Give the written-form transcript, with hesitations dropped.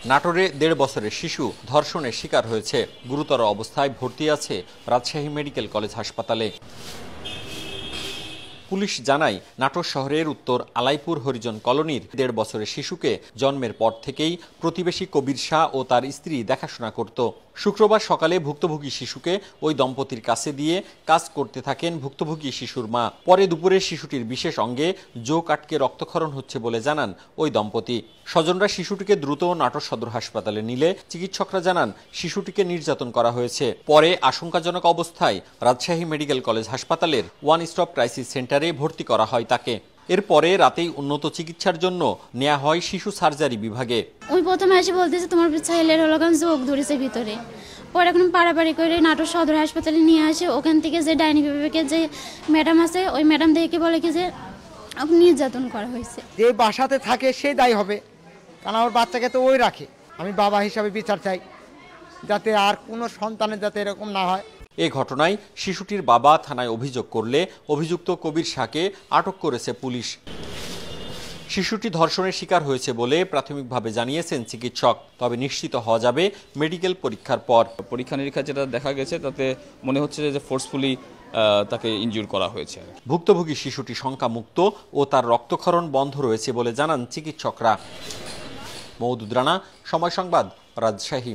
নাটোরে ১.৫ বছরের শিশু ধর্ষণের শিকার হয়েছে। গুরুতর অবস্থায় ভর্তি আছে রাজশাহী মেডিকেল কলেজ হাসপাতালে। পুলিশ জানায়, নাটোর শহরের উত্তর আলাইপুর হরিজন কলোনির ১.৫ বছরের শিশুকে জন্মের পর থেকেই প্রতিবেশী কবির শাহ ও তার স্ত্রী দেখাশোনা করত। শুক্রবার সকালে ভুক্তভোগী শিশুকে ওই দম্পতির কাছে দিয়ে কাজ করতে থাকেন ভুক্তভোগী শিশুর মা। পরে দুপুরে শিশুটির বিশেষ অঙ্গে চোখ আটকে রক্তক্ষরণ হচ্ছে বলে জানান ওই দম্পতি। স্বজনরা শিশুটিকে দ্রুত নাটোর সদর হাসপাতালে নিলে চিকিৎসকরা জানান শিশুটিকে নির্যাতন করা হয়েছে। পরে আশঙ্কাজনক অবস্থায় রাজশাহী মেডিকেল কলেজ হাসপাতালের ওয়ান স্টপ ক্রাইসিস সেন্টারে ভর্তি করা হয় তাকে। এরপরে রাতেই উন্নত চিকিৎসার জন্য নেওয়া হয় শিশু সার্জারি বিভাগে। ওই প্রথমে এসে বলতেছে তোমার ছেলের হলো চোখ ধরেছে ভিতরে। পরে এখন পাড়াপাড়ি করে নাটোর সদর হাসপাতালে নিয়ে আসে। ওখান থেকে যে ডাইনি বিভাগের যে ম্যাডাম আছে, ওই ম্যাডাম দেখে বলে কি যে নির্যাতন করা হয়েছে। যে বাসাতে থাকে সে দায়ী হবে, কারণ আমার বাচ্চাকে তো ওই রাখে। আমি বাবা হিসাবে বিচার চাই, যাতে আর কোনো সন্তানের যাতে এরকম না হয়। এ ঘটনায় শিশুটির বাবা থানায় অভিযোগ করলে অভিযুক্ত কবির শাহকে আটক করেছে পুলিশ। শিশুটি ধর্ষণের শিকার হয়েছে বলে প্রাথমিকভাবে জানিয়েছেন চিকিৎসক। তবে নিশ্চিত হওয়া যাবে মেডিকেল পরীক্ষার পর। পরীক্ষা নিরীক্ষা যেটা দেখা গেছে তাতে মনে হচ্ছে যে ফোর্সফুলি তাকে ইনজুর করা হয়েছে। ভুক্তভোগী শিশুটি শঙ্কামুক্ত ও তার রক্তক্ষরণ বন্ধ রয়েছে বলে জানান চিকিৎসকরা। মওদুদ রানা, সময় সংবাদ, রাজশাহী।